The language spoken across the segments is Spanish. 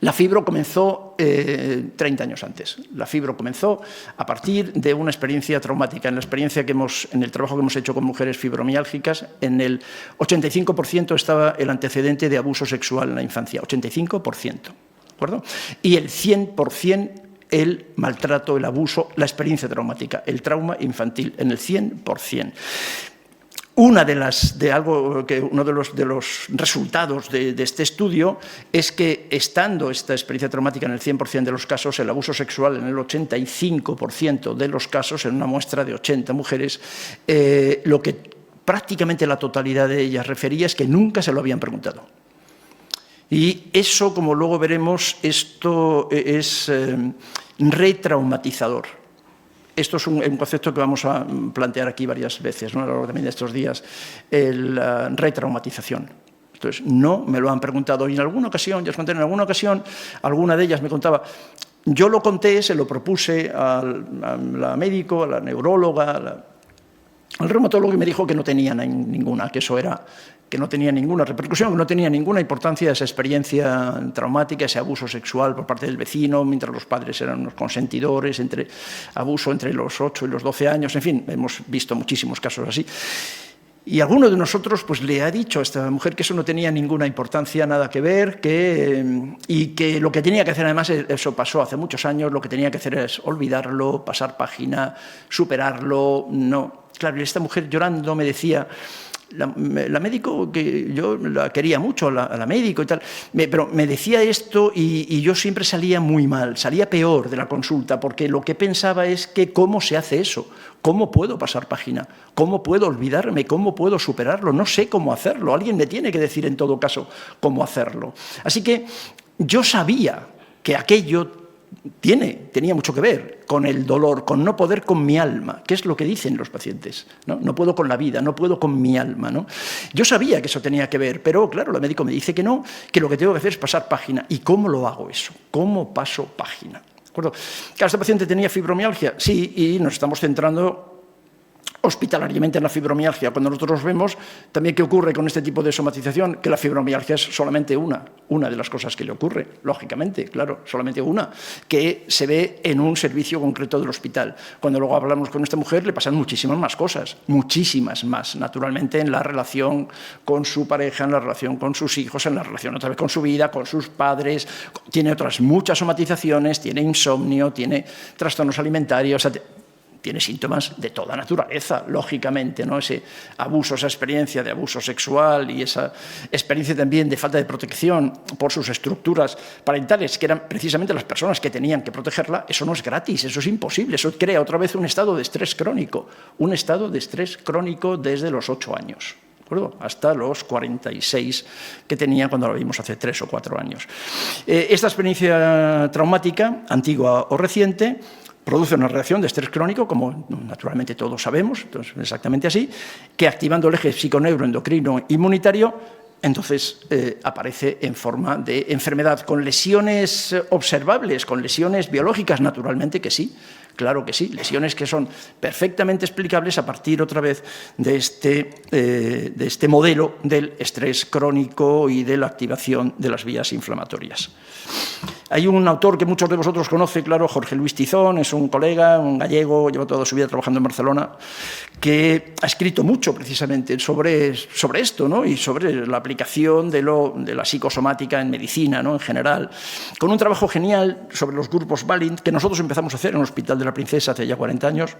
La fibro comenzó 30 años antes. La fibro comenzó a partir de una experiencia traumática. En el trabajo que hemos hecho con mujeres fibromiálgicas, en el 85% estaba el antecedente de abuso sexual en la infancia. 85%. ¿De acuerdo? Y el 100% el maltrato, el abuso, la experiencia traumática, el trauma infantil, en el 100%. Uno de los resultados de este estudio es que, estando esta experiencia traumática en el 100% de los casos, el abuso sexual en el 85% de los casos, en una muestra de 80 mujeres, lo que prácticamente la totalidad de ellas refería es que nunca se lo habían preguntado. Y eso, como luego veremos, esto es retraumatizador. Esto es un concepto que vamos a plantear aquí varias veces, ¿no? A lo largo también de estos días, la retraumatización. Entonces, no me lo han preguntado. Y en alguna ocasión, ya os conté, en alguna ocasión, alguna de ellas me contaba, yo lo conté, se lo propuse a la médico, a la neuróloga, al reumatólogo, y me dijo que no tenía ninguna, que eso era, que no tenía ninguna repercusión, que no tenía ninguna importancia esa experiencia traumática, ese abuso sexual por parte del vecino, mientras los padres eran unos consentidores, abuso entre los 8 y los 12 años, en fin, hemos visto muchísimos casos así. Y alguno de nosotros pues, le ha dicho a esta mujer que eso no tenía ninguna importancia, nada que ver, y que lo que tenía que hacer, además, eso pasó hace muchos años, lo que tenía que hacer es olvidarlo, pasar página, superarlo, no. Claro, y esta mujer llorando me decía, la médico, que yo la quería mucho, a la médico y tal, pero me decía esto y yo siempre salía muy mal, salía peor de la consulta, porque lo que pensaba es que ¿cómo se hace eso? ¿Cómo puedo pasar página? ¿Cómo puedo olvidarme? ¿Cómo puedo superarlo? No sé cómo hacerlo. Alguien me tiene que decir en todo caso cómo hacerlo. Así que yo sabía que aquello tenía mucho que ver con el dolor, con no poder con mi alma, que es lo que dicen los pacientes. No puedo con la vida, no puedo con mi alma, ¿no? Yo sabía que eso tenía que ver, pero claro, la médico me dice que no, que lo que tengo que hacer es pasar página. ¿Y cómo lo hago eso? ¿Cómo paso página? ¿De acuerdo? Claro, esta paciente tenía fibromialgia, sí, y nos estamos centrando hospitalariamente en la fibromialgia. Cuando nosotros vemos también qué ocurre con este tipo de somatización, que la fibromialgia es solamente una de las cosas que le ocurre, lógicamente, claro, solamente una, que se ve en un servicio concreto del hospital. Cuando luego hablamos con esta mujer le pasan muchísimas más cosas, muchísimas más, naturalmente, en la relación con su pareja, en la relación con sus hijos, en la relación otra vez con su vida, con sus padres, tiene otras muchas somatizaciones, tiene insomnio, tiene trastornos alimentarios, tiene síntomas de toda naturaleza, lógicamente, ¿no? Ese abuso, esa experiencia de abuso sexual y esa experiencia también de falta de protección por sus estructuras parentales, que eran precisamente las personas que tenían que protegerla, eso no es gratis, eso es imposible, eso crea otra vez un estado de estrés crónico, desde los 8 años. Hasta los 46 que tenía cuando la vimos hace 3 o 4 años. Esta experiencia traumática, antigua o reciente, produce una reacción de estrés crónico, como naturalmente todos sabemos, entonces, exactamente así, que activando el eje psiconeuroendocrino inmunitario, entonces aparece en forma de enfermedad, con lesiones observables, con lesiones biológicas, naturalmente que sí. Claro que sí, lesiones que son perfectamente explicables a partir otra vez de este modelo del estrés crónico y de la activación de las vías inflamatorias. Hay un autor que muchos de vosotros conocen, claro, Jorge Luis Tizón, es un colega, un gallego, lleva toda su vida trabajando en Barcelona, que ha escrito mucho precisamente sobre esto, ¿no? Y sobre la aplicación de la psicosomática en medicina, ¿no? En general, con un trabajo genial sobre los grupos Balint que nosotros empezamos a hacer en el Hospital de la Princesa hace ya 40 años.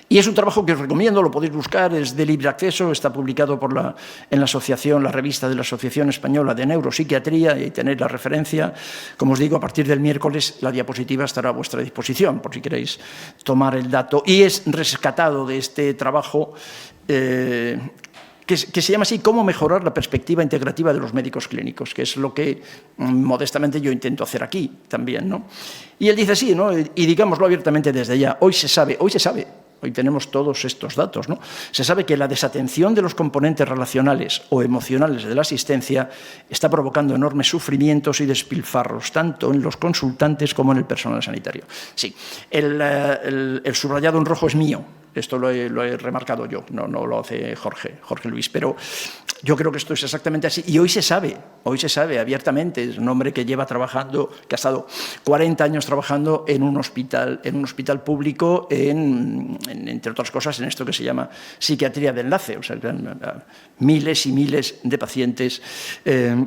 Y es un trabajo que os recomiendo, lo podéis buscar, es de libre acceso, está publicado en la asociación, la revista de la Asociación Española de Neuropsiquiatría, y tenéis la referencia. Como os digo, a partir del miércoles la diapositiva estará a vuestra disposición, por si queréis tomar el dato. Y es rescatado de este trabajo que se llama así, cómo mejorar la perspectiva integrativa de los médicos clínicos, que es lo que modestamente yo intento hacer aquí también, ¿no? Y él dice así, ¿no? Y digámoslo abiertamente desde ya, hoy se sabe, hoy tenemos todos estos datos, ¿no? Se sabe que la desatención de los componentes relacionales o emocionales de la asistencia está provocando enormes sufrimientos y despilfarros, tanto en los consultantes como en el personal sanitario. Sí, el subrayado en rojo es mío. Esto lo he remarcado yo, no lo hace Jorge Luis, pero Yo creo que esto es exactamente así. Y hoy se sabe abiertamente. Es un hombre que lleva trabajando, que ha estado 40 años trabajando en un hospital público, entre otras cosas, en esto que se llama psiquiatría de enlace. O sea, miles y miles de pacientes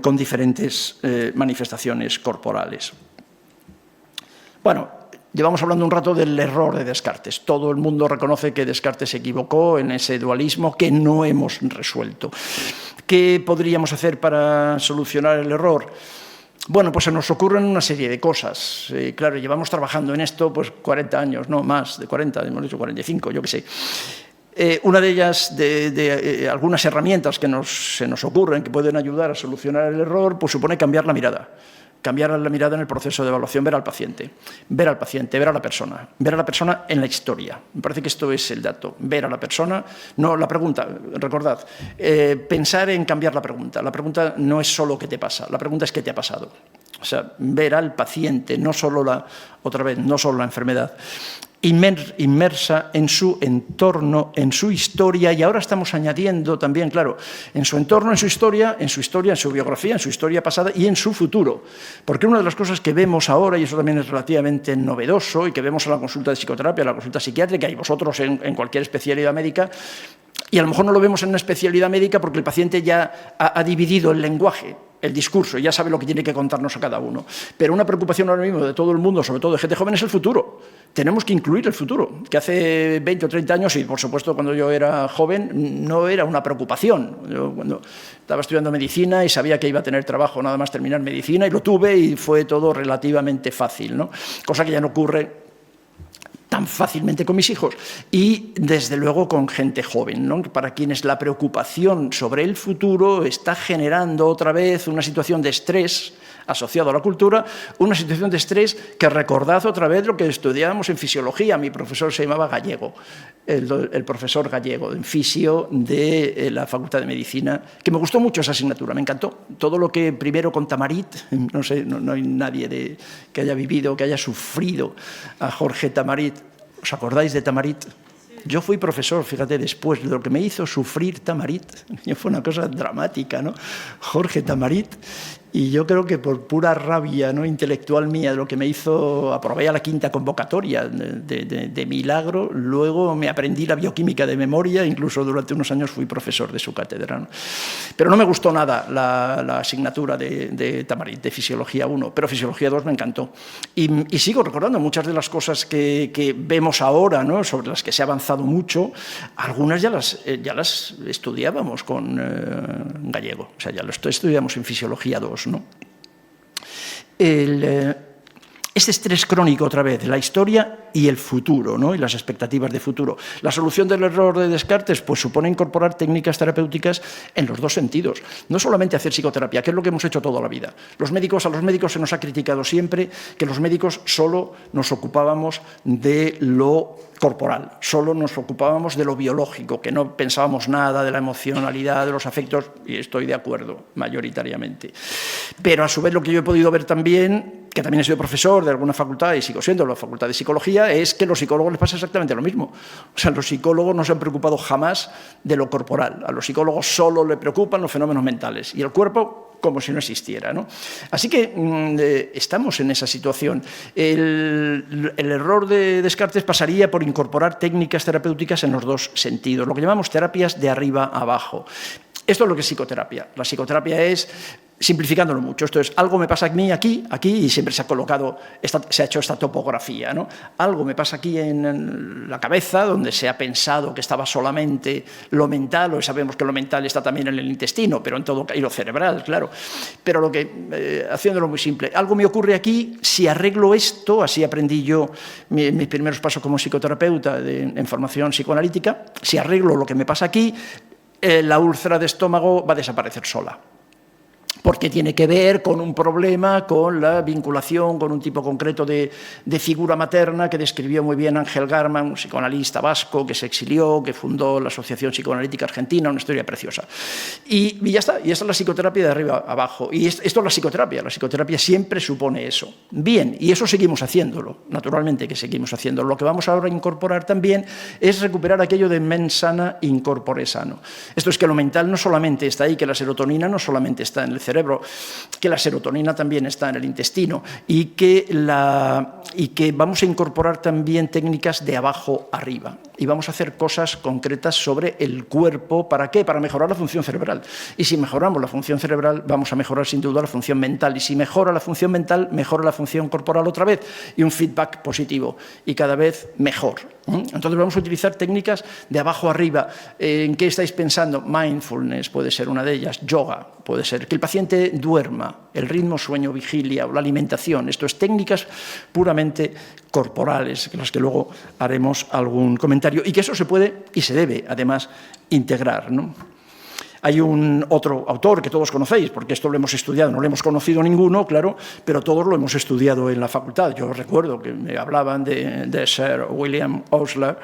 con diferentes manifestaciones corporales. Bueno, llevamos hablando un rato del error de Descartes. Todo el mundo reconoce que Descartes se equivocó en ese dualismo que no hemos resuelto. ¿Qué podríamos hacer para solucionar el error? Bueno, pues se nos ocurren una serie de cosas. Claro, llevamos trabajando en esto pues 40 años, no más de 40, hemos dicho 45, yo qué sé. Una de ellas, algunas herramientas que se nos ocurren que pueden ayudar a solucionar el error, pues supone cambiar la mirada. Cambiar la mirada en el proceso de evaluación, ver al paciente, ver a la persona en la historia. Me parece que esto es el dato, ver a la persona, no la pregunta, recordad, pensar en cambiar la pregunta. La pregunta no es solo qué te pasa, la pregunta es qué te ha pasado. O sea, ver al paciente, no solo la enfermedad. Inmersa en su entorno, en su historia, y ahora estamos añadiendo también, claro, en su entorno, en su historia, en su biografía, en su historia pasada y en su futuro. Porque una de las cosas que vemos ahora, y eso también es relativamente novedoso, y que vemos en la consulta de psicoterapia, en la consulta psiquiátrica, y vosotros en cualquier especialidad médica, y a lo mejor no lo vemos en una especialidad médica porque el paciente ya ha dividido el lenguaje, el discurso, ya sabe lo que tiene que contarnos a cada uno. Pero una preocupación ahora mismo de todo el mundo, sobre todo de gente joven, es el futuro. Tenemos que incluir el futuro, que hace 20 o 30 años, y por supuesto cuando yo era joven, no era una preocupación. Yo cuando estaba estudiando medicina y sabía que iba a tener trabajo nada más terminar medicina, y lo tuve y fue todo relativamente fácil, ¿no? Cosa que ya no ocurre tan fácilmente con mis hijos y, desde luego, con gente joven, ¿no? Para quienes la preocupación sobre el futuro está generando otra vez una situación de estrés asociado a la cultura, una situación de estrés que, recordad otra vez lo que estudiábamos en fisiología. Mi profesor se llamaba Gallego, el profesor Gallego, en fisio de la Facultad de Medicina, que me gustó mucho esa asignatura, me encantó. Todo lo que primero con Tamarit, no sé, no hay nadie que haya vivido, que haya sufrido a Jorge Tamarit. ¿Os acordáis de Tamarit? Yo fui profesor, fíjate, después de lo que me hizo sufrir Tamarit. Fue una cosa dramática, ¿no? Jorge Tamarit. Y yo creo que por pura rabia, ¿no?, intelectual mía, de lo que me hizo, aprobé a la 5ª convocatoria de milagro. Luego me aprendí la bioquímica de memoria, incluso durante unos años fui profesor de su cátedra, ¿no? Pero no me gustó nada la asignatura de Tamarit, de Fisiología 1, pero Fisiología 2 me encantó. Y sigo recordando muchas de las cosas que vemos ahora, ¿no?, sobre las que se ha avanzado mucho. Algunas ya las estudiábamos con Gallego, o sea, ya lo estudiamos en Fisiología 2. ¿No? Este estrés crónico, otra vez, la historia y el futuro, ¿no?, y las expectativas de futuro. La solución del error de Descartes pues supone incorporar técnicas terapéuticas en los dos sentidos. No solamente hacer psicoterapia, que es lo que hemos hecho toda la vida. A los médicos se nos ha criticado siempre que los médicos solo nos ocupábamos de lo corporal, solo nos ocupábamos de lo biológico, que no pensábamos nada de la emocionalidad, de los afectos, y estoy de acuerdo mayoritariamente. Pero a su vez lo que yo he podido ver también, que también he sido profesor de alguna facultad y sigo siendo la Facultad de Psicología, es que a los psicólogos les pasa exactamente lo mismo. O sea, los psicólogos no se han preocupado jamás de lo corporal. A los psicólogos solo les preocupan los fenómenos mentales y el cuerpo como si no existiera, ¿no? Así que estamos en esa situación. El error de Descartes pasaría por incorporar técnicas terapéuticas en los dos sentidos, lo que llamamos terapias de arriba a abajo. Esto es lo que es psicoterapia. La psicoterapia es, simplificándolo mucho, esto es, algo me pasa a mí aquí, y siempre se ha hecho esta topografía, ¿no? Algo me pasa aquí en la cabeza, donde se ha pensado que estaba solamente lo mental, hoy sabemos que lo mental está también en el intestino, pero en todo, y lo cerebral, claro. Pero haciéndolo muy simple, algo me ocurre aquí, si arreglo esto, así aprendí yo mis primeros pasos como psicoterapeuta en formación psicoanalítica, si arreglo lo que me pasa aquí, la úlcera de estómago va a desaparecer sola. porque tiene que ver con un problema, con la vinculación con un tipo concreto de figura materna que describió muy bien Ángel Garman, un psicoanalista vasco que se exilió, que fundó la Asociación Psicoanalítica Argentina, una historia preciosa. Y ya está, y esta es la psicoterapia de arriba a abajo. Y esto es la psicoterapia siempre supone eso. Bien, y eso seguimos haciéndolo, naturalmente que seguimos haciéndolo. Lo que vamos ahora a incorporar también es recuperar aquello de mens sana, in corpore sano. Esto es que lo mental no solamente está ahí, que la serotonina no solamente está en el cerebro, que la serotonina también está en el intestino y que vamos a incorporar también técnicas de abajo arriba y vamos a hacer cosas concretas sobre el cuerpo. ¿Para qué? Para mejorar la función cerebral. Y si mejoramos la función cerebral, vamos a mejorar sin duda la función mental. Y si mejora la función mental, mejora la función corporal otra vez y un feedback positivo y cada vez mejor. Entonces vamos a utilizar técnicas de abajo arriba. ¿En qué estáis pensando? Mindfulness puede ser una de ellas, yoga puede ser, que el paciente duerma, el ritmo sueño-vigilia o la alimentación. Esto es técnicas puramente corporales, de las que luego haremos algún comentario, y que eso se puede y se debe, además, integrar, ¿no? Hay un otro autor que todos conocéis, porque esto lo hemos estudiado, no lo hemos conocido ninguno, claro, pero todos lo hemos estudiado en la facultad. Yo recuerdo que me hablaban de Sir William Osler.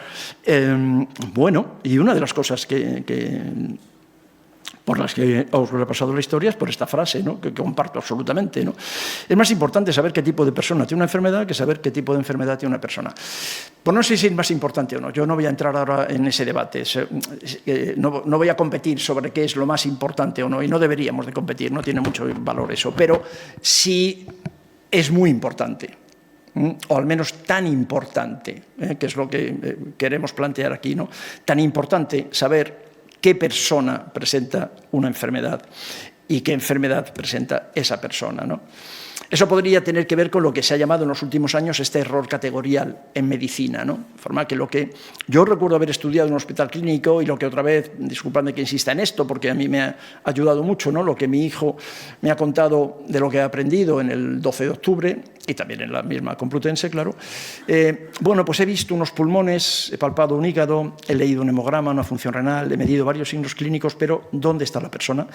Bueno, y una de las cosas por las que os lo he pasado la historia es por esta frase, ¿no? que comparto absolutamente, ¿no? Es más importante saber qué tipo de persona tiene una enfermedad que saber qué tipo de enfermedad tiene una persona. Pues no sé si es más importante o no, yo no voy a entrar ahora en ese debate, no voy a competir sobre qué es lo más importante o no, y no deberíamos de competir, no tiene mucho valor eso, pero sí es muy importante, o al menos tan importante, que es lo que queremos plantear aquí, ¿no? Tan importante saber qué persona presenta una enfermedad y qué enfermedad presenta esa persona, ¿no? Eso podría tener que ver con lo que se ha llamado en los últimos años este error categorial en medicina, ¿no? De forma que lo que yo recuerdo haber estudiado en un hospital clínico y lo que otra vez, disculpadme que insista en esto, porque a mí me ha ayudado mucho, ¿no? Lo que mi hijo me ha contado de lo que ha aprendido en el 12 de octubre y también en la misma Complutense, claro. Bueno, pues he visto unos pulmones, he palpado un hígado, he leído un hemograma, una función renal, he medido varios signos clínicos, pero ¿dónde está la persona?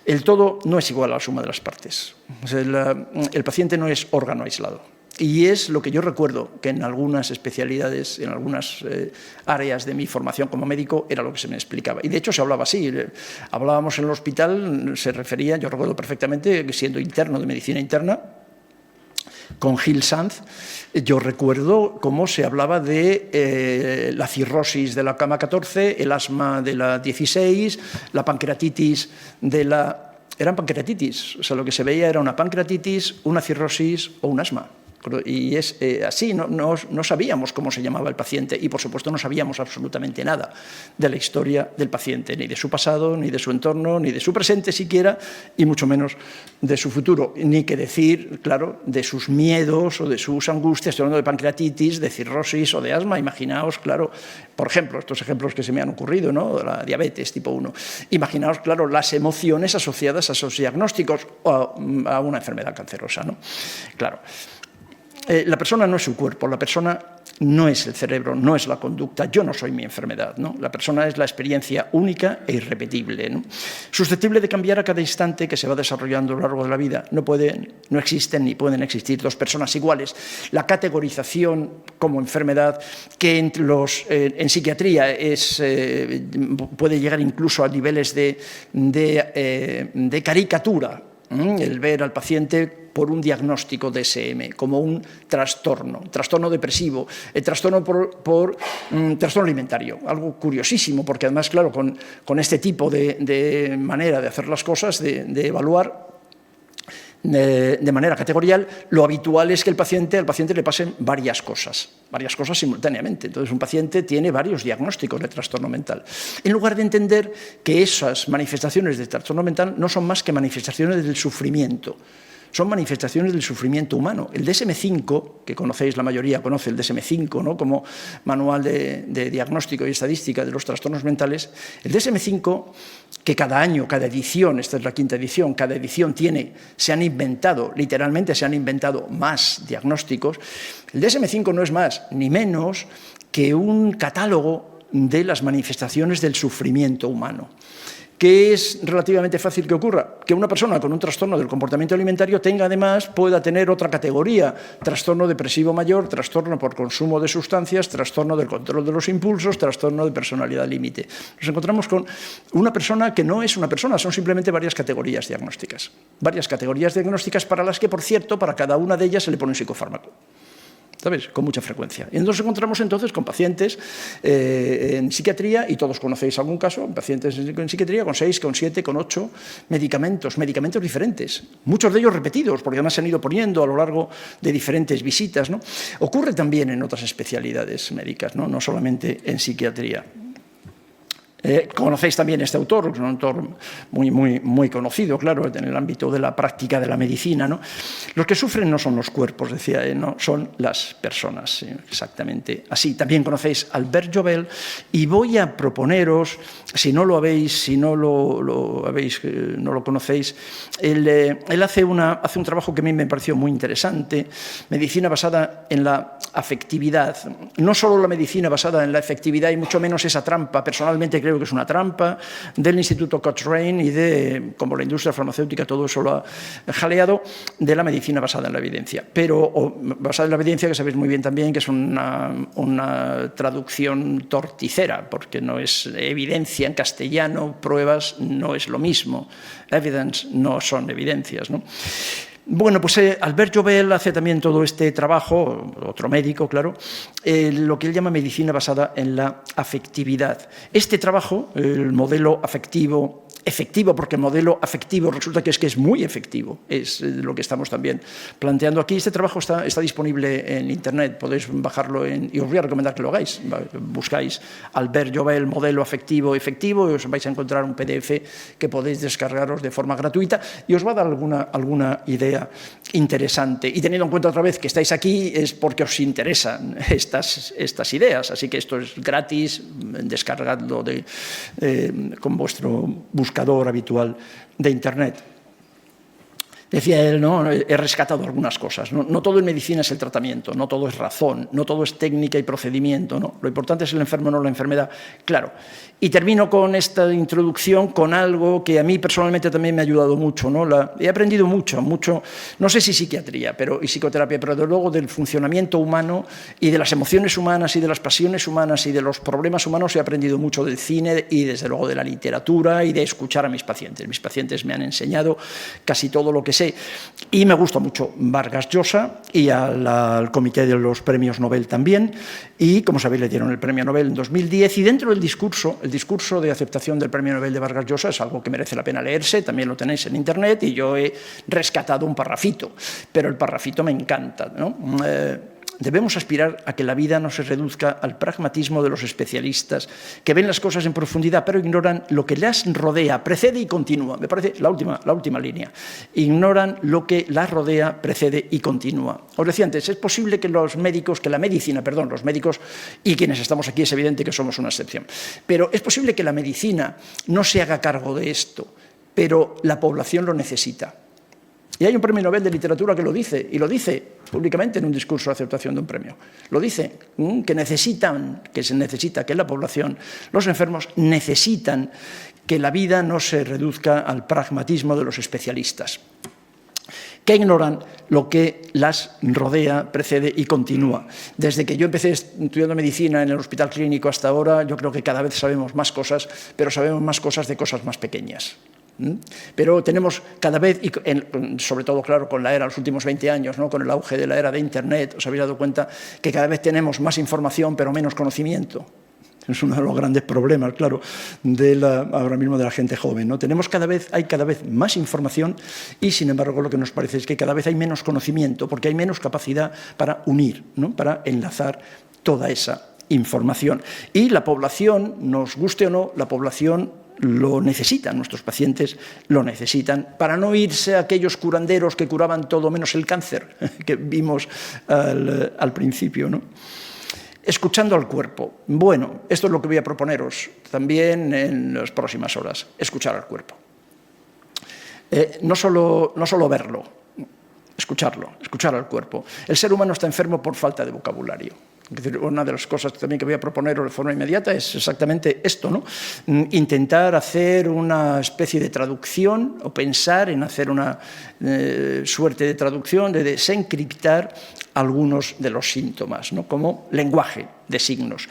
El todo no es igual a la suma de las partes. O sea, el paciente no es órgano aislado. Y es lo que yo recuerdo que en algunas especialidades, en algunas áreas de mi formación como médico, era lo que se me explicaba. Y de hecho se hablaba así. Hablábamos en el hospital, se refería, yo recuerdo perfectamente, siendo interno de medicina interna, con Gil Sanz, yo recuerdo cómo se hablaba de la cirrosis de la cama 14, el asma de la 16, la pancreatitis de la... Eran pancreatitis, o sea, lo que se veía era una pancreatitis, una cirrosis o un asma. Y es así, no sabíamos cómo se llamaba el paciente y, por supuesto, no sabíamos absolutamente nada de la historia del paciente, ni de su pasado, ni de su entorno, ni de su presente siquiera, y mucho menos de su futuro. Ni que decir, claro, de sus miedos o de sus angustias. Estoy hablando de pancreatitis, de cirrosis o de asma. Imaginaos, claro, por ejemplo, estos ejemplos que se me han ocurrido, ¿no? La diabetes tipo 1. Imaginaos, claro, las emociones asociadas a esos diagnósticos o a una enfermedad cancerosa, ¿no? Claro. La persona no es su cuerpo, la persona no es el cerebro, no es la conducta, yo no soy mi enfermedad, ¿no? La persona es la experiencia única e irrepetible, ¿no? Susceptible de cambiar a cada instante que se va desarrollando a lo largo de la vida. No existen ni pueden existir dos personas iguales. La categorización como enfermedad, que en psiquiatría puede llegar incluso a niveles de caricatura, el ver al paciente por un diagnóstico DSM, como un trastorno depresivo, trastorno trastorno alimentario, algo curiosísimo, porque además, claro, con este tipo de manera de hacer las cosas, de evaluar de manera categorial, lo habitual es que al paciente le pasen varias cosas simultáneamente. Entonces, un paciente tiene varios diagnósticos de trastorno mental. En lugar de entender que esas manifestaciones de trastorno mental no son más que manifestaciones del sufrimiento, son manifestaciones del sufrimiento humano. El DSM-5, que conocéis, la mayoría conoce el DSM-5, ¿no? Como manual de diagnóstico y estadística de los trastornos mentales, el DSM-5, que cada año, cada edición, esta es la 5ª edición, cada edición se han inventado más diagnósticos. El DSM-5 no es más ni menos que un catálogo de las manifestaciones del sufrimiento humano. ¿Qué es relativamente fácil que ocurra? Que una persona con un trastorno del comportamiento alimentario pueda tener otra categoría, trastorno depresivo mayor, trastorno por consumo de sustancias, trastorno del control de los impulsos, trastorno de personalidad límite. Nos encontramos con una persona que no es una persona, son simplemente varias categorías diagnósticas. Varias categorías diagnósticas para las que, por cierto, para cada una de ellas se le pone un psicofármaco. ¿Sabes? Con mucha frecuencia. Y nos encontramos entonces con pacientes en psiquiatría, y todos conocéis algún caso, pacientes en psiquiatría con 6, con 7, con 8 medicamentos diferentes, muchos de ellos repetidos, porque además se han ido poniendo a lo largo de diferentes visitas, ¿no? Ocurre también en otras especialidades médicas, no solamente en psiquiatría. Conocéis también este autor, que es un autor muy conocido, claro, en el ámbito de la práctica de la medicina, ¿no? Los que sufren no son los cuerpos, decía él, no, son las personas, exactamente así. También conocéis a Albert Jobel, y voy a proponeros, si no lo conocéis, él hace un trabajo que a mí me pareció muy interesante, medicina basada en la afectividad. No solo la medicina basada en la afectividad, y mucho menos esa trampa, personalmente creo que es una trampa, del Instituto Cochrane y de, como la industria farmacéutica, todo eso lo ha jaleado, de la medicina basada en la evidencia. Pero basada en la evidencia, que sabéis muy bien también que es una traducción torticera, porque no es evidencia en castellano, pruebas no es lo mismo. Evidence no son evidencias, ¿no? Bueno, pues Albert Jobel hace también todo este trabajo, otro médico, claro, lo que él llama medicina basada en la afectividad. Este trabajo, el modelo afectivo, efectivo, porque el modelo afectivo resulta que es muy efectivo, es lo que estamos también planteando aquí. Este trabajo está disponible en Internet, podéis bajarlo y os voy a recomendar que lo hagáis. Buscáis Albert Jobel, modelo afectivo, efectivo, y os vais a encontrar un PDF que podéis descargaros de forma gratuita y os va a dar alguna idea interesante. Y teniendo en cuenta otra vez que estáis aquí es porque os interesan estas ideas, así que esto es gratis, descargadlo con vuestro buscador habitual de Internet. Decía él, ¿no? He rescatado algunas cosas. No todo en medicina es el tratamiento, no todo es razón, no todo es técnica y procedimiento, ¿no? Lo importante es el enfermo, no la enfermedad. Claro. Y termino con esta introducción con algo que a mí personalmente también me ha ayudado mucho, ¿no? He aprendido mucho, no sé si psiquiatría y psicoterapia, pero desde luego del funcionamiento humano y de las emociones humanas y de las pasiones humanas y de los problemas humanos he aprendido mucho del cine y desde luego de la literatura y de escuchar a mis pacientes. Mis pacientes me han enseñado casi todo lo que sé. Y me gusta mucho Vargas Llosa y al Comité de los Premios Nobel también. Y, como sabéis, le dieron el Premio Nobel en 2010. Y dentro del discurso, el discurso de aceptación del Premio Nobel de Vargas Llosa es algo que merece la pena leerse. También lo tenéis en Internet y yo he rescatado un parrafito. Pero el parrafito me encanta, ¿no? Debemos aspirar a que la vida no se reduzca al pragmatismo de los especialistas, que ven las cosas en profundidad, pero ignoran lo que las rodea, precede y continúa. Me parece la última línea. Ignoran lo que las rodea, precede y continúa. Os decía antes, es posible que los médicos y quienes estamos aquí, es evidente que somos una excepción, pero es posible que la medicina no se haga cargo de esto, pero la población lo necesita. Y hay un premio Nobel de literatura que lo dice, y lo dice públicamente en un discurso de aceptación de un premio. Lo dice, que se necesita, que la población, los enfermos, necesitan que la vida no se reduzca al pragmatismo de los especialistas, que ignoran lo que las rodea, precede y continúa. Desde que yo empecé estudiando medicina en el Hospital Clínico hasta ahora, yo creo que cada vez sabemos más cosas, pero sabemos más cosas de cosas más pequeñas. Pero tenemos cada vez, y sobre todo, claro, con la era, los últimos 20 años, ¿no? Con el auge de la era de Internet, os habéis dado cuenta que cada vez tenemos más información, pero menos conocimiento. Es uno de los grandes problemas, claro, ahora mismo de la gente joven, ¿no? Hay cada vez más información y, sin embargo, lo que nos parece es que cada vez hay menos conocimiento, porque hay menos capacidad para unir, ¿no? Para enlazar toda esa información. Y la población, nos guste o no, la población lo necesitan, nuestros pacientes lo necesitan, para no irse a aquellos curanderos que curaban todo menos el cáncer que vimos al principio, ¿no? Escuchando al cuerpo. Bueno, esto es lo que voy a proponeros también en las próximas horas, escuchar al cuerpo. No solo verlo, escuchar al cuerpo. El ser humano está enfermo por falta de vocabulario. Es decir, una de las cosas también que voy a proponer de forma inmediata es exactamente esto, ¿no? Intentar hacer una especie de traducción o pensar en hacer una suerte de traducción, de desencriptar algunos de los síntomas, ¿no? Como lenguaje de signos.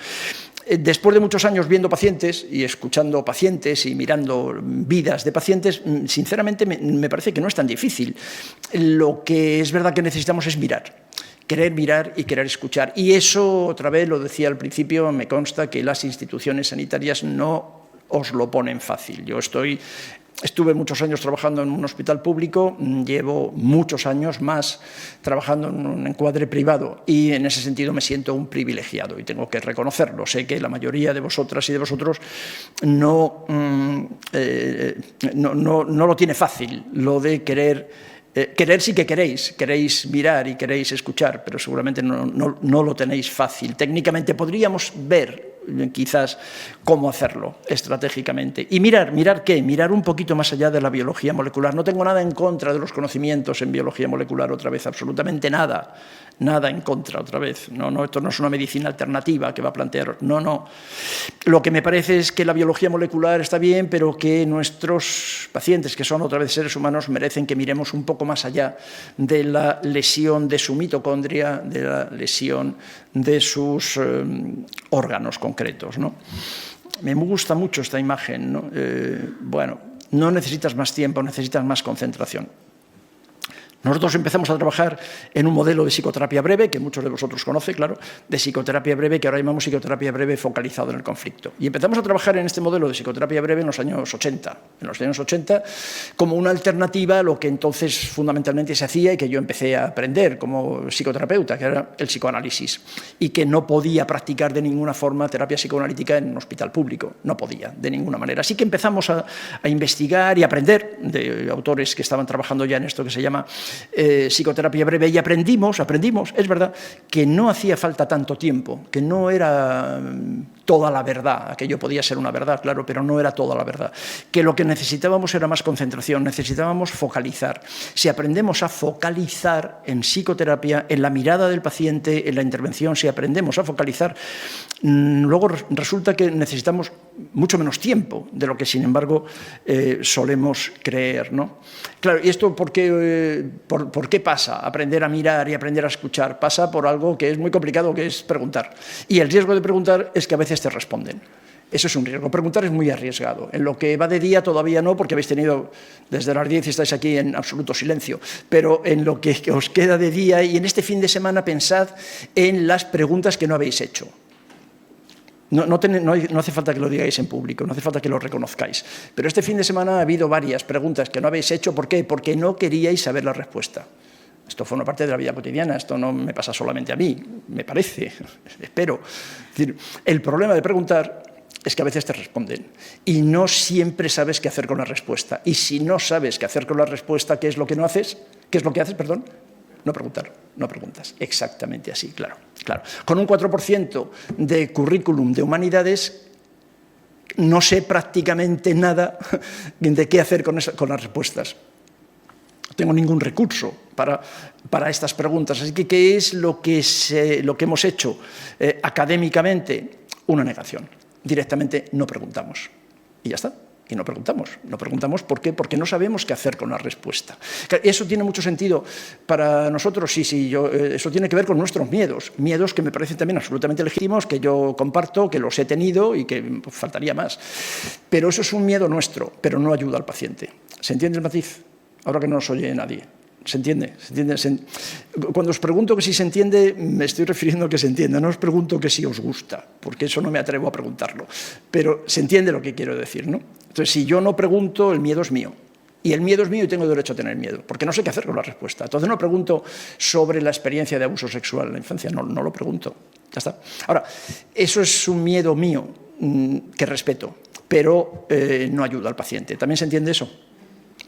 Después de muchos años viendo pacientes y escuchando pacientes y mirando vidas de pacientes, sinceramente me parece que no es tan difícil. Lo que es verdad que necesitamos es querer mirar y querer escuchar. Y eso, otra vez, lo decía al principio, me consta que las instituciones sanitarias no os lo ponen fácil. Yo estuve muchos años trabajando en un hospital público, llevo muchos años más trabajando en un encuadre privado y en ese sentido me siento un privilegiado y tengo que reconocerlo. Sé que la mayoría de vosotras y de vosotros no lo tiene fácil, lo de querer sí que queréis mirar y queréis escuchar, pero seguramente no lo tenéis fácil. Técnicamente podríamos ver quizás cómo hacerlo estratégicamente. Y mirar ¿qué? Mirar un poquito más allá de la biología molecular. No tengo nada en contra de los conocimientos en biología molecular otra vez, absolutamente nada. Nada en contra otra vez. Esto no es una medicina alternativa que va a plantear. No. Lo que me parece es que la biología molecular está bien, pero que nuestros pacientes, que son otra vez seres humanos, merecen que miremos un poco más allá de la lesión de su mitocondria, de la lesión de sus órganos concretos, ¿no? Me gusta mucho esta imagen, ¿no? Bueno, no necesitas más tiempo, necesitas más concentración. Nosotros empezamos a trabajar en un modelo de psicoterapia breve, que muchos de vosotros conocen, claro, de psicoterapia breve, que ahora llamamos psicoterapia breve focalizado en el conflicto. Y empezamos a trabajar en este modelo de psicoterapia breve en los años 80. En los años 80, como una alternativa a lo que entonces fundamentalmente se hacía y que yo empecé a aprender como psicoterapeuta, que era el psicoanálisis, y que no podía practicar de ninguna forma terapia psicoanalítica en un hospital público. No podía, de ninguna manera. Así que empezamos a investigar y aprender de autores que estaban trabajando ya en esto que se llama psicoterapia breve, y aprendimos, es verdad, que no hacía falta tanto tiempo, que no era toda la verdad, aquello podía ser una verdad, claro, pero no era toda la verdad, que lo que necesitábamos era más concentración, necesitábamos focalizar. Si aprendemos a focalizar en psicoterapia, en la mirada del paciente, en la intervención, si aprendemos a focalizar, luego resulta que necesitamos mucho menos tiempo de lo que, sin embargo, solemos creer, ¿no? Claro, ¿y esto por qué pasa? Aprender a mirar y aprender a escuchar pasa por algo que es muy complicado, que es preguntar. Y el riesgo de preguntar es que a veces te responden. Eso es un riesgo. Preguntar es muy arriesgado. En lo que va de día todavía no, porque habéis tenido desde las 10 y estáis aquí en absoluto silencio. Pero en lo que os queda de día y en este fin de semana pensad en las preguntas que no habéis hecho. No hace falta que lo digáis en público, no hace falta que lo reconozcáis. Pero este fin de semana ha habido varias preguntas que no habéis hecho. ¿Por qué? Porque no queríais saber la respuesta. Esto forma parte de la vida cotidiana, esto no me pasa solamente a mí, me parece, espero. Es decir, el problema de preguntar es que a veces te responden y no siempre sabes qué hacer con la respuesta. Y si no sabes qué hacer con la respuesta, ¿qué es lo que no haces? ¿Qué es lo que haces, perdón? No preguntar, no preguntas. Exactamente así, claro. Con un 4% de currículum de humanidades, no sé prácticamente nada de qué hacer con las respuestas. No tengo ningún recurso para estas preguntas. Así que, ¿qué es lo que hemos hecho académicamente? Una negación. Directamente no preguntamos. Y ya está. Y no preguntamos. No preguntamos ¿por qué? Porque no sabemos qué hacer con la respuesta. Eso tiene mucho sentido para nosotros, eso tiene que ver con nuestros miedos que me parecen también absolutamente legítimos, que yo comparto, que los he tenido y que faltaría más. Pero eso es un miedo nuestro, pero no ayuda al paciente. ¿Se entiende el matiz? Ahora que no nos oye nadie. ¿Se entiende? Cuando os pregunto que si se entiende, me estoy refiriendo a que se entiende. No os pregunto que si os gusta, porque eso no me atrevo a preguntarlo. Pero se entiende lo que quiero decir, ¿no? Entonces, si yo no pregunto, el miedo es mío. Y el miedo es mío y tengo derecho a tener miedo, porque no sé qué hacer con la respuesta. Entonces no pregunto sobre la experiencia de abuso sexual en la infancia, no lo pregunto. Ya está. Ahora, eso es un miedo mío que respeto, pero no ayuda al paciente. ¿También se entiende eso?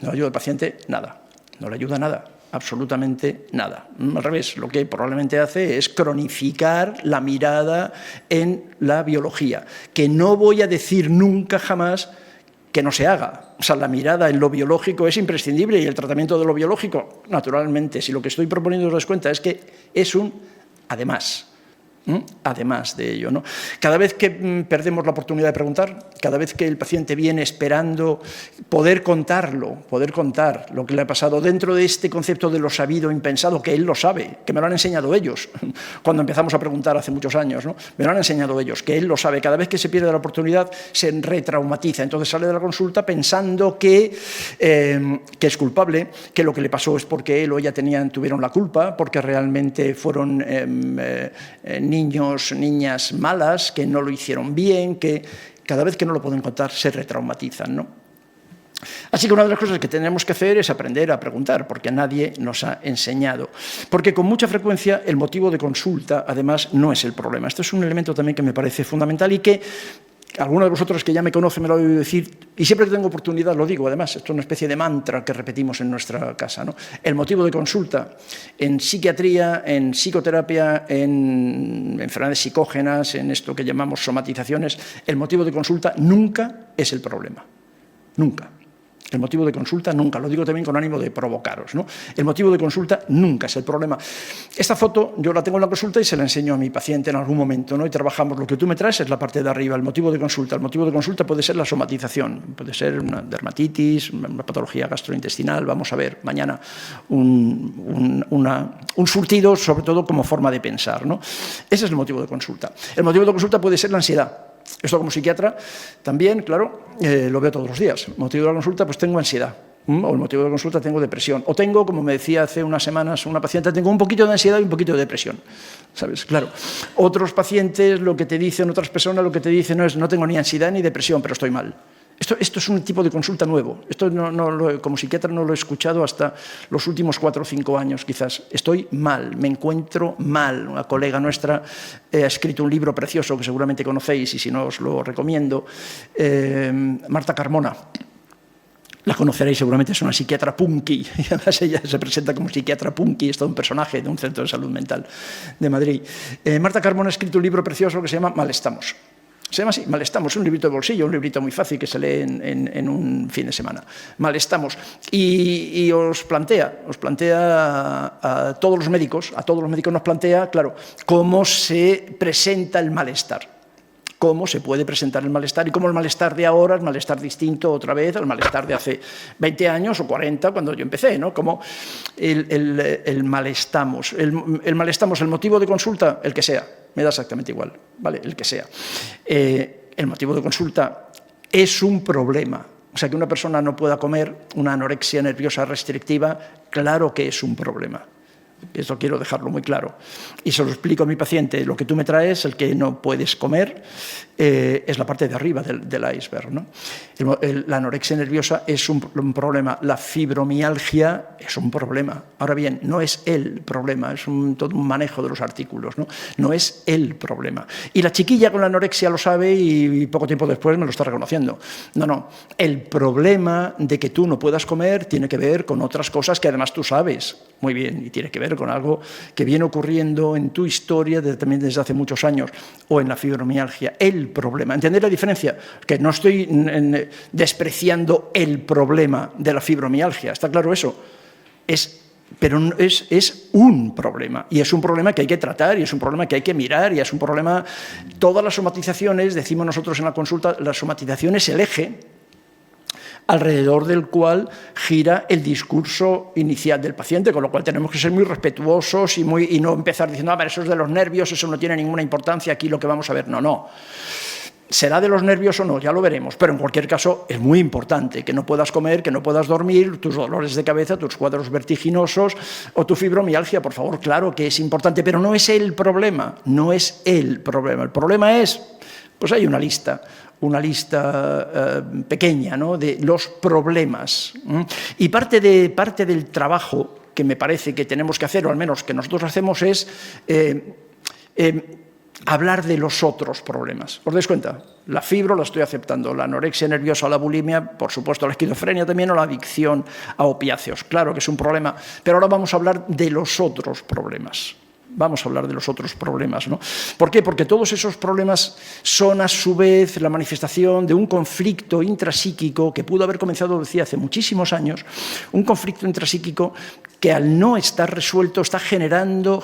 No ayuda al paciente nada. No le ayuda nada, absolutamente nada. Al revés, lo que probablemente hace es cronificar la mirada en la biología, que no voy a decir nunca jamás que no se haga. O sea, la mirada en lo biológico es imprescindible y el tratamiento de lo biológico, naturalmente, si lo que estoy proponiendo os das cuenta es que es un además. además de ello, ¿no? Cada vez que perdemos la oportunidad de preguntar, cada vez que el paciente viene esperando poder contar lo que le ha pasado dentro de este concepto de lo sabido, impensado, que él lo sabe, que me lo han enseñado ellos, cuando empezamos a preguntar hace muchos años, ¿no? Me lo han enseñado ellos, que él lo sabe. Cada vez que se pierde la oportunidad, se retraumatiza. Entonces sale de la consulta pensando que es culpable, que lo que le pasó es porque él o ella tuvieron la culpa, porque realmente fueron niños, niñas malas, que no lo hicieron bien, que cada vez que no lo pueden contar se retraumatizan, ¿no? Así que una de las cosas que tenemos que hacer es aprender a preguntar, porque nadie nos ha enseñado. Porque con mucha frecuencia el motivo de consulta, además, no es el problema. Esto es un elemento también que me parece fundamental y que alguno de vosotros que ya me conoce me lo ha oído decir, y siempre que tengo oportunidad lo digo, además, esto es una especie de mantra que repetimos en nuestra casa, ¿no? El motivo de consulta en psiquiatría, en psicoterapia, en enfermedades psicógenas, en esto que llamamos somatizaciones, el motivo de consulta nunca es el problema. Nunca. El motivo de consulta nunca, lo digo también con ánimo de provocaros, ¿no? El motivo de consulta nunca es el problema. Esta foto yo la tengo en la consulta y se la enseño a mi paciente en algún momento, ¿no? Y trabajamos, lo que tú me traes es la parte de arriba, el motivo de consulta. El motivo de consulta puede ser la somatización, puede ser una dermatitis, una patología gastrointestinal, vamos a ver mañana un surtido, sobre todo como forma de pensar, ¿no? Ese es el motivo de consulta. El motivo de consulta puede ser la ansiedad. Esto como psiquiatra también, claro, lo veo todos los días. El motivo de la consulta, pues tengo ansiedad. O el motivo de la consulta, tengo depresión. O tengo, como me decía hace unas semanas una paciente, tengo un poquito de ansiedad y un poquito de depresión. ¿Sabes? Claro. Otros pacientes, lo que te dicen, otras personas, lo que te dicen no tengo ni ansiedad ni depresión, pero estoy mal. Esto es un tipo de consulta nuevo. Esto como psiquiatra no lo he escuchado hasta los últimos 4 o 5 años, quizás. Estoy mal, me encuentro mal. Una colega nuestra ha escrito un libro precioso que seguramente conocéis y si no os lo recomiendo. Marta Carmona. La conoceréis seguramente, es una psiquiatra punky. Y además ella se presenta como psiquiatra punky, es todo un personaje de un centro de salud mental de Madrid. Marta Carmona ha escrito un libro precioso que se llama Mal estamos. Se llama así, Mal estamos, un librito de bolsillo, un librito muy fácil que se lee en un fin de semana. Mal estamos. Y os plantea a todos los médicos nos plantea, claro, cómo se presenta el malestar. Cómo se puede presentar el malestar y cómo el malestar de ahora es malestar distinto otra vez al malestar de hace 20 años o 40 cuando yo empecé, ¿no? Como el malestamos. El malestamos, el motivo de consulta, el que sea, me da exactamente igual, ¿vale? El que sea. El motivo de consulta es un problema. O sea, que una persona no pueda comer, una anorexia nerviosa restrictiva, claro que es un problema. Eso quiero dejarlo muy claro. Y se lo explico a mi paciente. Lo que tú me traes, el que no puedes comer, es la parte de arriba del iceberg, ¿no? La anorexia nerviosa es un problema. La fibromialgia es un problema. Ahora bien, no es el problema. Es todo un manejo de los artículos, ¿no? No es el problema. Y la chiquilla con la anorexia lo sabe y poco tiempo después me lo está reconociendo. No. El problema de que tú no puedas comer tiene que ver con otras cosas que además tú sabes muy bien y tiene que ver con algo que viene ocurriendo en tu historia también desde hace muchos años o en la fibromialgia. El problema. ¿Entendéis la diferencia? Que no estoy despreciando el problema de la fibromialgia. ¿Está claro eso? Pero es un problema. Y es un problema que hay que tratar y es un problema que hay que mirar y es un problema... Todas las somatizaciones, decimos nosotros en la consulta, la somatización es el eje alrededor del cual gira el discurso inicial del paciente, con lo cual tenemos que ser muy respetuosos y no empezar diciendo, eso es de los nervios, eso no tiene ninguna importancia, aquí lo que vamos a ver. No. ¿Será de los nervios o no? Ya lo veremos, pero en cualquier caso es muy importante que no puedas comer, que no puedas dormir, tus dolores de cabeza, tus cuadros vertiginosos o tu fibromialgia, por favor, claro que es importante, pero no es el problema, no es el problema. El problema es, pues hay una lista pequeña, ¿no?, de los problemas. Y parte del trabajo que me parece que tenemos que hacer, o al menos que nosotros hacemos, es hablar de los otros problemas. ¿Os dais cuenta? La fibro la estoy aceptando, la anorexia nerviosa, la bulimia, por supuesto la esquizofrenia también, o la adicción a opiáceos. Claro que es un problema, pero ahora vamos a hablar de los otros problemas. vamos a hablar de los otros problemas, ¿no? ¿Por qué? Porque todos esos problemas son a su vez la manifestación de un conflicto intrapsíquico que pudo haber comenzado, decía, hace muchísimos años, un conflicto intrapsíquico que al no estar resuelto está generando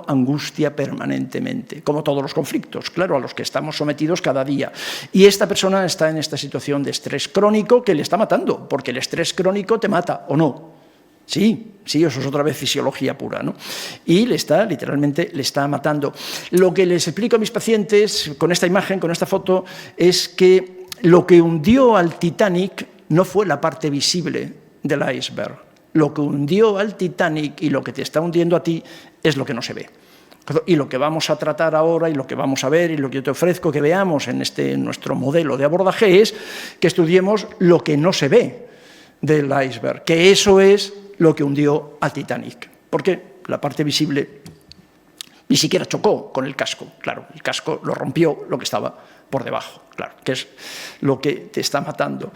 angustia permanentemente, como todos los conflictos, claro, a los que estamos sometidos cada día. Y esta persona está en esta situación de estrés crónico que le está matando, porque el estrés crónico te mata, ¿o no? Sí, eso es otra vez fisiología pura, ¿no? Y literalmente le está matando. Lo que les explico a mis pacientes con esta imagen, con esta foto, es que lo que hundió al Titanic no fue la parte visible del iceberg. Lo que hundió al Titanic y lo que te está hundiendo a ti es lo que no se ve. Y lo que vamos a tratar ahora y lo que vamos a ver y lo que yo te ofrezco que veamos en nuestro modelo de abordaje es que estudiemos lo que no se ve del iceberg, que eso es lo que hundió al Titanic. Porque la parte visible ni siquiera chocó con el casco. Claro, el casco lo rompió lo que estaba por debajo, claro, que es lo que te está matando.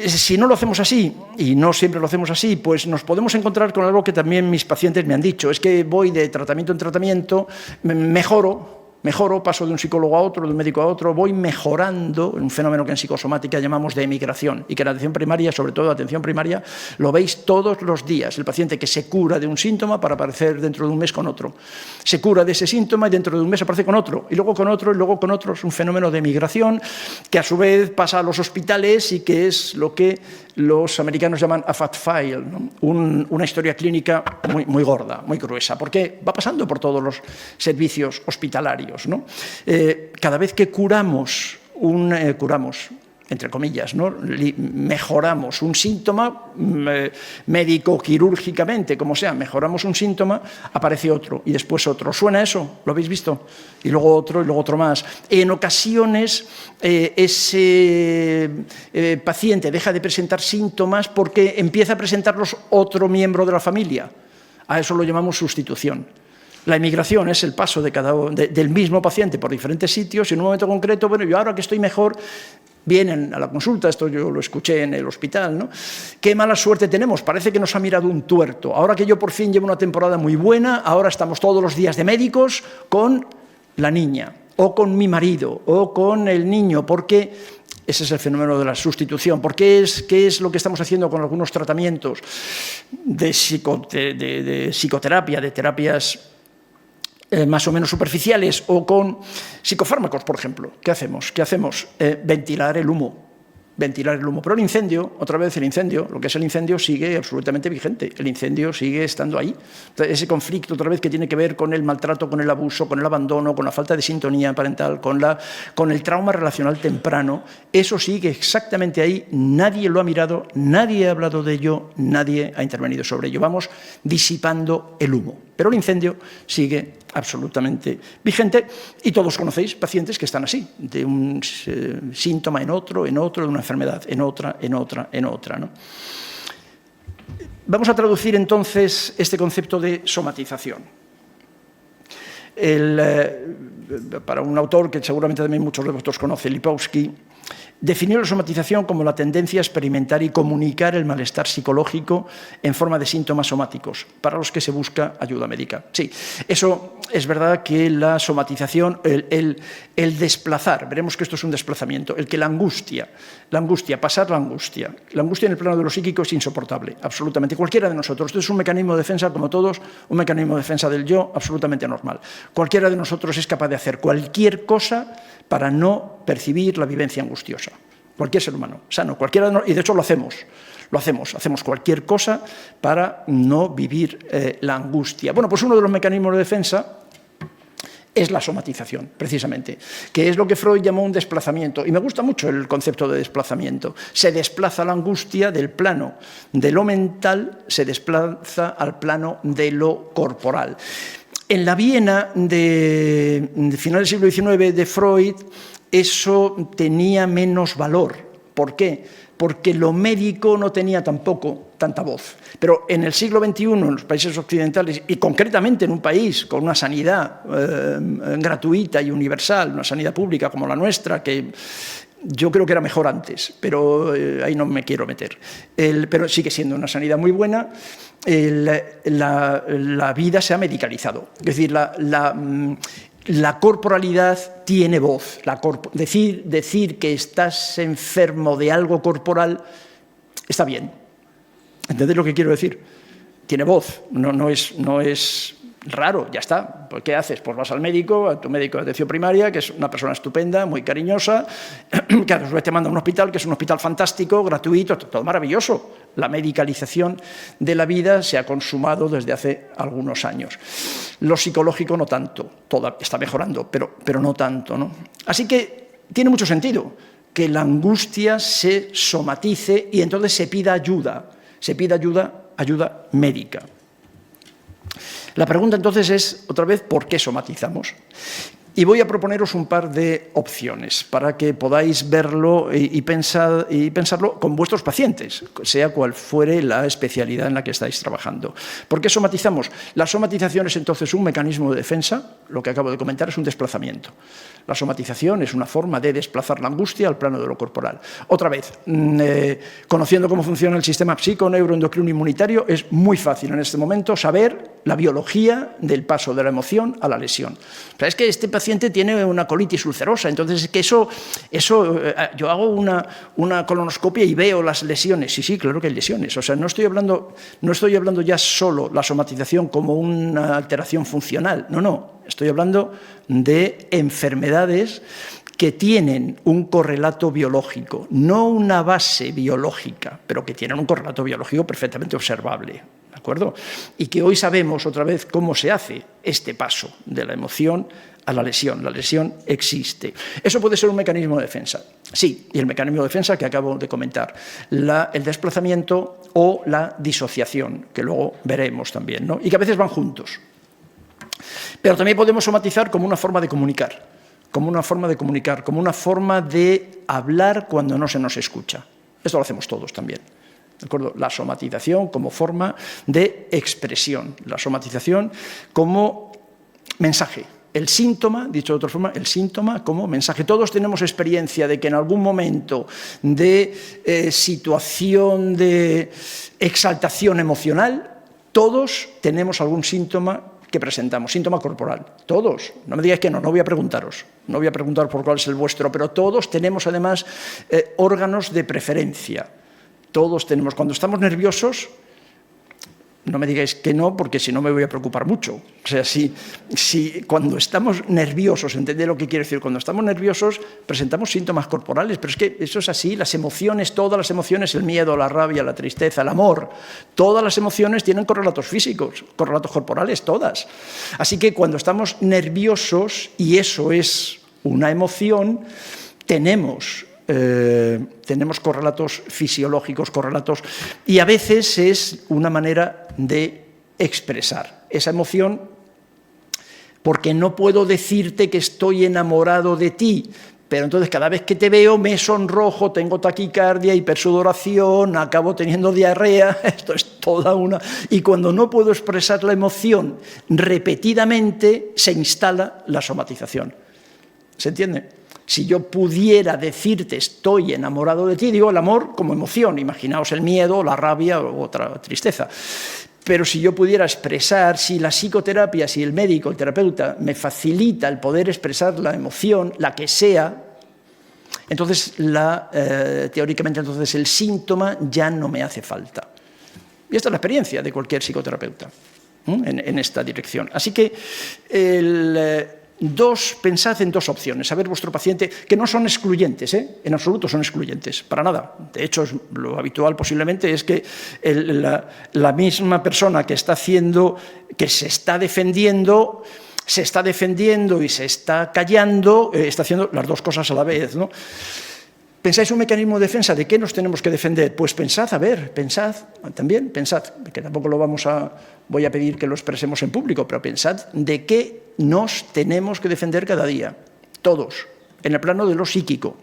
Si no lo hacemos así, y no siempre lo hacemos así, pues nos podemos encontrar con algo que también mis pacientes me han dicho. Es que voy de tratamiento en tratamiento, mejoro, paso de un psicólogo a otro, de un médico a otro, voy mejorando, un fenómeno que en psicosomática llamamos de emigración, y que en atención primaria, sobre todo atención primaria, lo veis todos los días. El paciente que se cura de un síntoma para aparecer dentro de un mes con otro. Se cura de ese síntoma y dentro de un mes aparece con otro, y luego con otro, y luego con otro. Es un fenómeno de emigración que a su vez pasa a los hospitales y que es lo que los americanos llaman a fat file, ¿no? Una historia clínica muy gorda, muy gruesa, porque va pasando por todos los servicios hospitalarios, ¿no? Cada vez que curamos, entre comillas, ¿no? Mejoramos un síntoma, médico-quirúrgicamente, como sea, mejoramos un síntoma, aparece otro y después otro. ¿Suena eso? ¿Lo habéis visto? Y luego otro más. En ocasiones, ese paciente deja de presentar síntomas porque empieza a presentarlos otro miembro de la familia. A eso lo llamamos sustitución. La emigración es el paso del mismo paciente por diferentes sitios y en un momento concreto, bueno, yo ahora que estoy mejor, vienen a la consulta, esto yo lo escuché en el hospital, ¿no? Qué mala suerte tenemos, parece que nos ha mirado un tuerto. Ahora que yo por fin llevo una temporada muy buena, ahora estamos todos los días de médicos con la niña, o con mi marido, o con el niño, porque ese es el fenómeno de la sustitución. ¿Por qué es lo que estamos haciendo con algunos tratamientos de psicoterapia, de terapias más o menos superficiales, o con psicofármacos, por ejemplo? ¿Qué hacemos? Ventilar el humo. Pero el incendio, otra vez el incendio, lo que es el incendio sigue absolutamente vigente, el incendio sigue estando ahí. Entonces, ese conflicto otra vez que tiene que ver con el maltrato, con el abuso, con el abandono, con la falta de sintonía parental, con el trauma relacional temprano, eso sigue exactamente ahí, nadie lo ha mirado, nadie ha hablado de ello, nadie ha intervenido sobre ello. Vamos disipando el humo, pero el incendio sigue absolutamente vigente y todos conocéis pacientes que están así, de un síntoma en otro, de una enfermedad en otra, ¿no? Vamos a traducir entonces este concepto de somatización. Para un autor que seguramente también muchos de vosotros conocen, Lipowski, definió la somatización como la tendencia a experimentar y comunicar el malestar psicológico en forma de síntomas somáticos, para los que se busca ayuda médica. Sí, eso es verdad que la somatización, el desplazar, veremos que esto es un desplazamiento, el que la angustia, pasar la angustia en el plano de lo psíquico es insoportable, absolutamente. Cualquiera de nosotros, esto es un mecanismo de defensa, como todos, un mecanismo de defensa del yo absolutamente normal. Cualquiera de nosotros es capaz de hacer cualquier cosa para no percibir la vivencia angustiosa. Cualquier ser humano sano, y de hecho lo hacemos cualquier cosa para no vivir la angustia. Bueno, pues uno de los mecanismos de defensa es la somatización, precisamente, que es lo que Freud llamó un desplazamiento. Y me gusta mucho el concepto de desplazamiento. Se desplaza la angustia del plano de lo mental, se desplaza al plano de lo corporal. En la Viena de finales del siglo XIX de Freud, eso tenía menos valor. ¿Por qué? Porque lo médico no tenía tampoco tanta voz. Pero en el siglo XXI, en los países occidentales, y concretamente en un país con una sanidad gratuita y universal, una sanidad pública como la nuestra, que Yo creo que era mejor antes, pero ahí no me quiero meter. Pero sigue siendo una sanidad muy buena. La vida se ha medicalizado. Es decir, la corporalidad tiene voz. Decir que estás enfermo de algo corporal está bien. ¿Entendéis lo que quiero decir? Tiene voz, no es raro, ya está. ¿Pues qué haces? Pues vas al médico, a tu médico de atención primaria, que es una persona estupenda, muy cariñosa, que a su vez te manda a un hospital, que es un hospital fantástico, gratuito, todo maravilloso. La medicalización de la vida se ha consumado desde hace algunos años. Lo psicológico no tanto, está mejorando, pero no tanto, ¿no? Así que tiene mucho sentido que la angustia se somatice y entonces se pida ayuda médica. La pregunta entonces es, otra vez, ¿por qué somatizamos? Y voy a proponeros un par de opciones para que podáis verlo y pensarlo con vuestros pacientes, sea cual fuere la especialidad en la que estáis trabajando. ¿Por qué somatizamos? La somatización es entonces un mecanismo de defensa, lo que acabo de comentar es un desplazamiento. La somatización es una forma de desplazar la angustia al plano de lo corporal. Otra vez, conociendo cómo funciona el sistema psico-neuroendocrino inmunitario, es muy fácil en este momento saber la biología del paso de la emoción a la lesión. O sea, es que este paciente tiene una colitis ulcerosa, entonces es que eso yo hago una colonoscopia y veo las lesiones. Sí, claro que hay lesiones. O sea, no estoy hablando ya solo la somatización como una alteración funcional. No. Estoy hablando de enfermedades que tienen un correlato biológico, no una base biológica, pero que tienen un correlato biológico perfectamente observable, ¿de acuerdo? Y que hoy sabemos otra vez cómo se hace este paso de la emoción a la lesión. La lesión existe. ¿Eso puede ser un mecanismo de defensa? Sí, y el mecanismo de defensa que acabo de comentar, el desplazamiento o la disociación, que luego veremos también, ¿no? Y que a veces van juntos. Pero también podemos somatizar como una forma de comunicar, como una forma de hablar cuando no se nos escucha. Esto lo hacemos todos también, ¿de acuerdo? La somatización como forma de expresión, la somatización como mensaje. El síntoma, dicho de otra forma, el síntoma como mensaje. Todos tenemos experiencia de que en algún momento de situación de exaltación emocional, todos tenemos algún síntoma que presentamos, síntoma corporal, todos. No me digáis que no voy a preguntaros, no voy a preguntar por cuál es el vuestro, pero todos tenemos además órganos de preferencia. Todos tenemos, cuando estamos nerviosos, no me digáis que no, porque si no me voy a preocupar mucho. O sea, si cuando estamos nerviosos, ¿entendéis lo que quiero decir? Cuando estamos nerviosos presentamos síntomas corporales, pero es que eso es así, las emociones, todas las emociones, el miedo, la rabia, la tristeza, el amor, todas las emociones tienen correlatos físicos, correlatos corporales, todas. Así que cuando estamos nerviosos, y eso es una emoción, tenemos correlatos fisiológicos, y a veces es una manera de expresar esa emoción, porque no puedo decirte que estoy enamorado de ti, pero entonces cada vez que te veo me sonrojo, tengo taquicardia, hipersudoración, acabo teniendo diarrea, esto es toda una... Y cuando no puedo expresar la emoción repetidamente, se instala la somatización. ¿Se entiende? Si yo pudiera decirte estoy enamorado de ti, digo el amor como emoción, imaginaos el miedo, la rabia o otra tristeza. Pero si yo pudiera expresar, si la psicoterapia, si el médico, el terapeuta, me facilita el poder expresar la emoción, la que sea, entonces teóricamente entonces el síntoma ya no me hace falta. Y esta es la experiencia de cualquier psicoterapeuta en esta dirección. Así que pensad en dos opciones, a ver vuestro paciente, que no son excluyentes, en absoluto son excluyentes, para nada. De hecho, lo habitual posiblemente es que la misma persona que se está defendiendo y se está callando, está haciendo las dos cosas a la vez, ¿no? ¿Pensáis un mecanismo de defensa? ¿De qué nos tenemos que defender? Pues pensad, que tampoco voy a pedir que lo expresemos en público, pero pensad de qué nos tenemos que defender cada día, todos, en el plano de lo psíquico.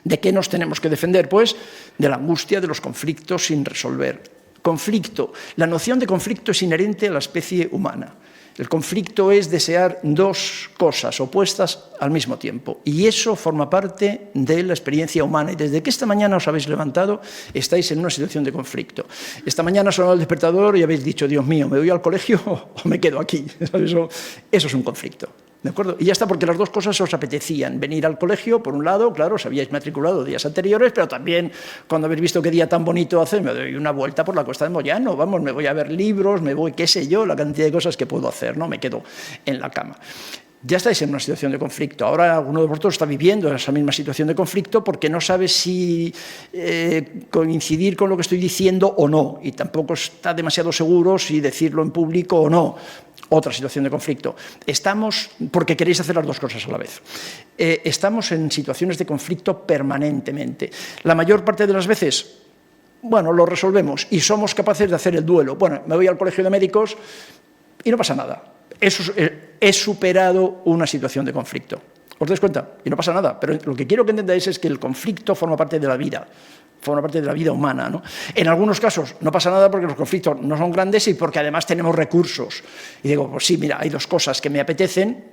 ¿De qué nos tenemos que defender? Pues de la angustia, de los conflictos sin resolver. Conflicto. La noción de conflicto es inherente a la especie humana. El conflicto es desear dos cosas opuestas al mismo tiempo. Y eso forma parte de la experiencia humana. Y desde que esta mañana os habéis levantado, estáis en una situación de conflicto. Esta mañana ha sonado el despertador y habéis dicho, Dios mío, ¿me voy al colegio o me quedo aquí? Eso es un conflicto. ¿De acuerdo? Y ya está, porque las dos cosas os apetecían. Venir al colegio, por un lado, claro, os habíais matriculado días anteriores, pero también cuando habéis visto qué día tan bonito hace, me doy una vuelta por la Costa de Moyano, vamos, me voy a ver libros, me voy, qué sé yo, la cantidad de cosas que puedo hacer, ¿no? Me quedo en la cama. Ya estáis en una situación de conflicto. Ahora alguno de vosotros está viviendo esa misma situación de conflicto porque no sabe si coincidir con lo que estoy diciendo o no, y tampoco está demasiado seguro si decirlo en público o no. Otra situación de conflicto. Estamos, porque queréis hacer las dos cosas a la vez, estamos en situaciones de conflicto permanentemente. La mayor parte de las veces, bueno, lo resolvemos y somos capaces de hacer el duelo. Bueno, me voy al colegio de médicos y no pasa nada. He superado una situación de conflicto. ¿Os dais cuenta? Y no pasa nada. Pero lo que quiero que entendáis es que el conflicto forma parte de la vida. Forma parte de la vida humana, ¿no? En algunos casos no pasa nada porque los conflictos no son grandes y porque además tenemos recursos. Y digo, pues sí, mira, hay dos cosas que me apetecen.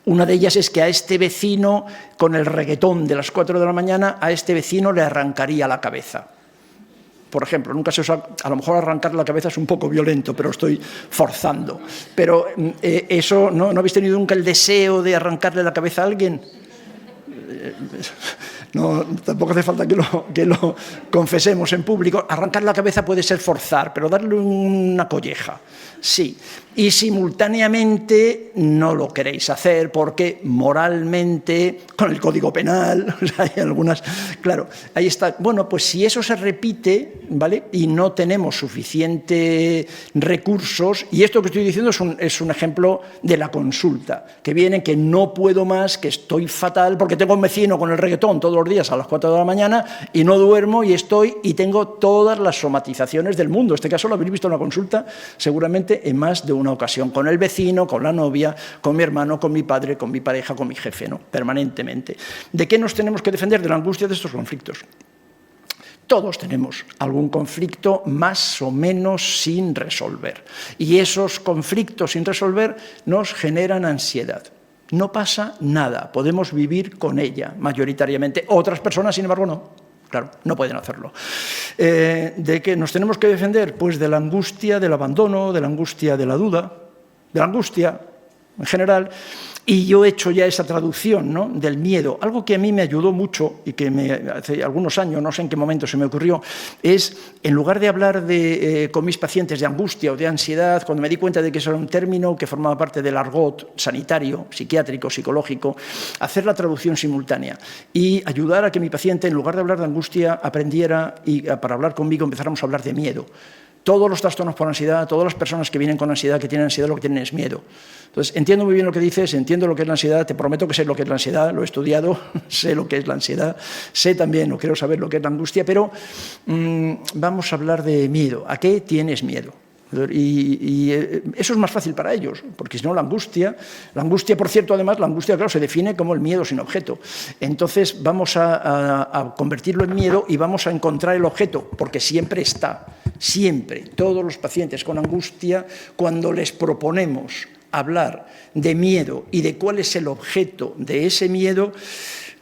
Una de ellas es que a este vecino, con el reggaetón de las 4 de la mañana, a este vecino le arrancaría la cabeza. Por ejemplo, nunca se usa, a lo mejor arrancar la cabeza es un poco violento, pero estoy forzando. Pero eso, ¿no habéis tenido nunca el deseo de arrancarle la cabeza a alguien? No, tampoco hace falta que lo confesemos en público. Arrancar la cabeza puede ser forzar, pero darle una colleja, sí. Y simultáneamente no lo queréis hacer porque moralmente, con el Código Penal, hay algunas... Claro, ahí está. Bueno, pues si eso se repite, ¿vale? Y no tenemos suficientes recursos, y esto que estoy diciendo es un ejemplo de la consulta, que viene que no puedo más, que estoy fatal, porque tengo un vecino con el reggaetón todos los días a las 4 de la mañana y no duermo y tengo todas las somatizaciones del mundo. Este caso lo habéis visto en la consulta seguramente en más de una ocasión, con el vecino, con la novia, con mi hermano, con mi padre, con mi pareja, con mi jefe, ¿no? Permanentemente. ¿De qué nos tenemos que defender? De la angustia de estos conflictos. Todos tenemos algún conflicto más o menos sin resolver. Y esos conflictos sin resolver nos generan ansiedad. No pasa nada, podemos vivir con ella mayoritariamente. Otras personas, sin embargo, no. Claro, no pueden hacerlo. ¿De qué nos tenemos que defender? Pues de la angustia del abandono, de la angustia de la duda, de la angustia en general. Y yo he hecho ya esa traducción, ¿no?, del miedo. Algo que a mí me ayudó mucho y que hace algunos años, no sé en qué momento se me ocurrió, es, en lugar de hablar con mis pacientes de angustia o de ansiedad, cuando me di cuenta de que eso era un término que formaba parte del argot sanitario, psiquiátrico, psicológico, hacer la traducción simultánea y ayudar a que mi paciente, en lugar de hablar de angustia, aprendiera y para hablar conmigo empezáramos a hablar de miedo. Todos los trastornos por ansiedad, todas las personas que vienen con ansiedad, que tienen ansiedad, lo que tienen es miedo. Entonces, entiendo muy bien lo que dices, entiendo lo que es la ansiedad, te prometo que sé lo que es la ansiedad, lo he estudiado, sé lo que es la ansiedad, sé también, o quiero saber lo que es la angustia, pero vamos a hablar de miedo. ¿A qué tienes miedo? Y eso es más fácil para ellos, porque si no la angustia, por cierto, además, la angustia, claro, se define como el miedo sin objeto. Entonces vamos a convertirlo en miedo y vamos a encontrar el objeto, porque siempre está, siempre, todos los pacientes con angustia, cuando les proponemos hablar de miedo y de cuál es el objeto de ese miedo,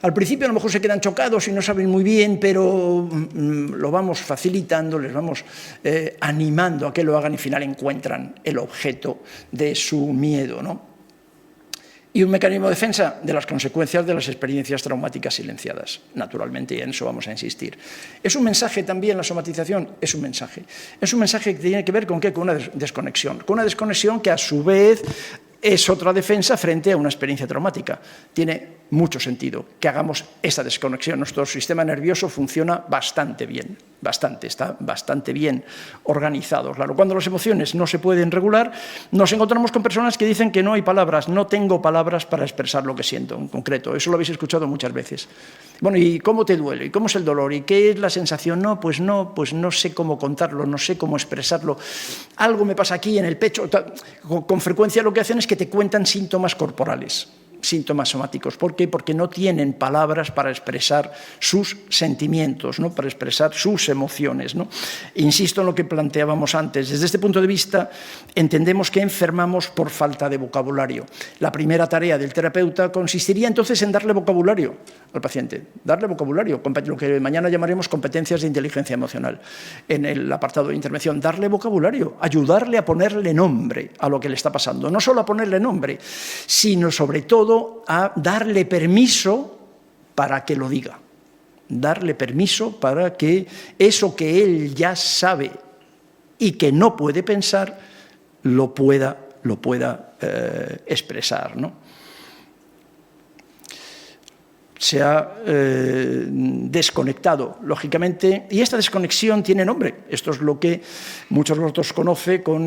al principio a lo mejor se quedan chocados y no saben muy bien, pero lo vamos facilitando, les vamos animando a que lo hagan y al final encuentran el objeto de su miedo, ¿no? Y un mecanismo de defensa de las consecuencias de las experiencias traumáticas silenciadas, naturalmente, y en eso vamos a insistir. Es un mensaje también, la somatización es un mensaje. Es un mensaje que tiene que ver con ¿qué? Con una desconexión. Con una desconexión que a su vez es otra defensa frente a una experiencia traumática. Tiene mucho sentido que hagamos esa desconexión. Nuestro sistema nervioso funciona bastante bien, está bastante bien organizado. Claro, cuando las emociones no se pueden regular, nos encontramos con personas que dicen que no hay palabras, no tengo palabras para expresar lo que siento en concreto. Eso lo habéis escuchado muchas veces. Bueno, ¿y cómo te duele? ¿Y cómo es el dolor? ¿Y qué es la sensación? No, pues no sé cómo contarlo, no sé cómo expresarlo. Algo me pasa aquí en el pecho. Con frecuencia lo que hacen es que te cuentan síntomas corporales. síntomas somáticos. ¿Por qué? Porque no tienen palabras para expresar sus sentimientos, ¿no? Para expresar sus emociones, ¿no? Insisto en lo que planteábamos antes. Desde este punto de vista, entendemos que enfermamos por falta de vocabulario. La primera tarea del terapeuta consistiría entonces en darle vocabulario al paciente, darle vocabulario, lo que mañana llamaremos competencias de inteligencia emocional, en el apartado de intervención, darle vocabulario, ayudarle a ponerle nombre a lo que le está pasando. No solo a ponerle nombre, sino sobre todo a darle permiso para que lo diga. Darle permiso para que eso que él ya sabe y que no puede pensar, lo pueda expresar, ¿no? Se ha desconectado, lógicamente, y esta desconexión tiene nombre. Esto es lo que muchos de vosotros conocen con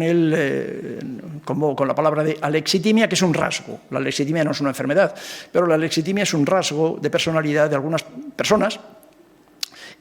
la palabra de alexitimia, que es un rasgo. La alexitimia no es una enfermedad, pero la alexitimia es un rasgo de personalidad de algunas personas,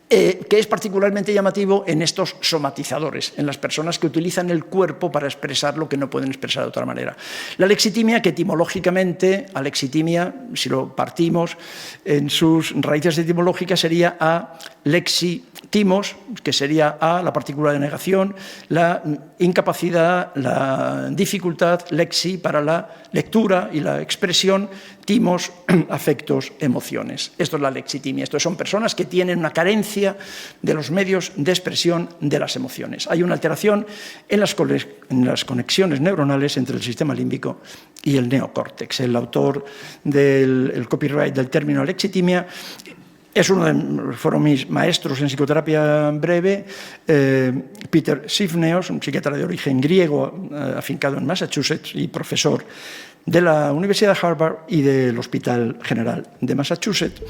que es particularmente llamativo en estos somatizadores, en las personas que utilizan el cuerpo para expresar lo que no pueden expresar de otra manera. La alexitimia, que etimológicamente, alexitimia, si lo partimos en sus raíces etimológicas, sería a lexitimos, que sería a la partícula de negación, la incapacidad, la dificultad, lexi para la lectura y la expresión, timos, afectos, emociones. Esto es la lexitimia. Esto son personas que tienen una carencia de los medios de expresión de las emociones. Hay una alteración en las conexiones neuronales entre el sistema límbico y el neocórtex. El autor del copyright del término lexitimia fueron mis maestros en psicoterapia breve, Peter Sivneos, un psiquiatra de origen griego, afincado en Massachusetts y profesor de la Universidad de Harvard y del Hospital General de Massachusetts.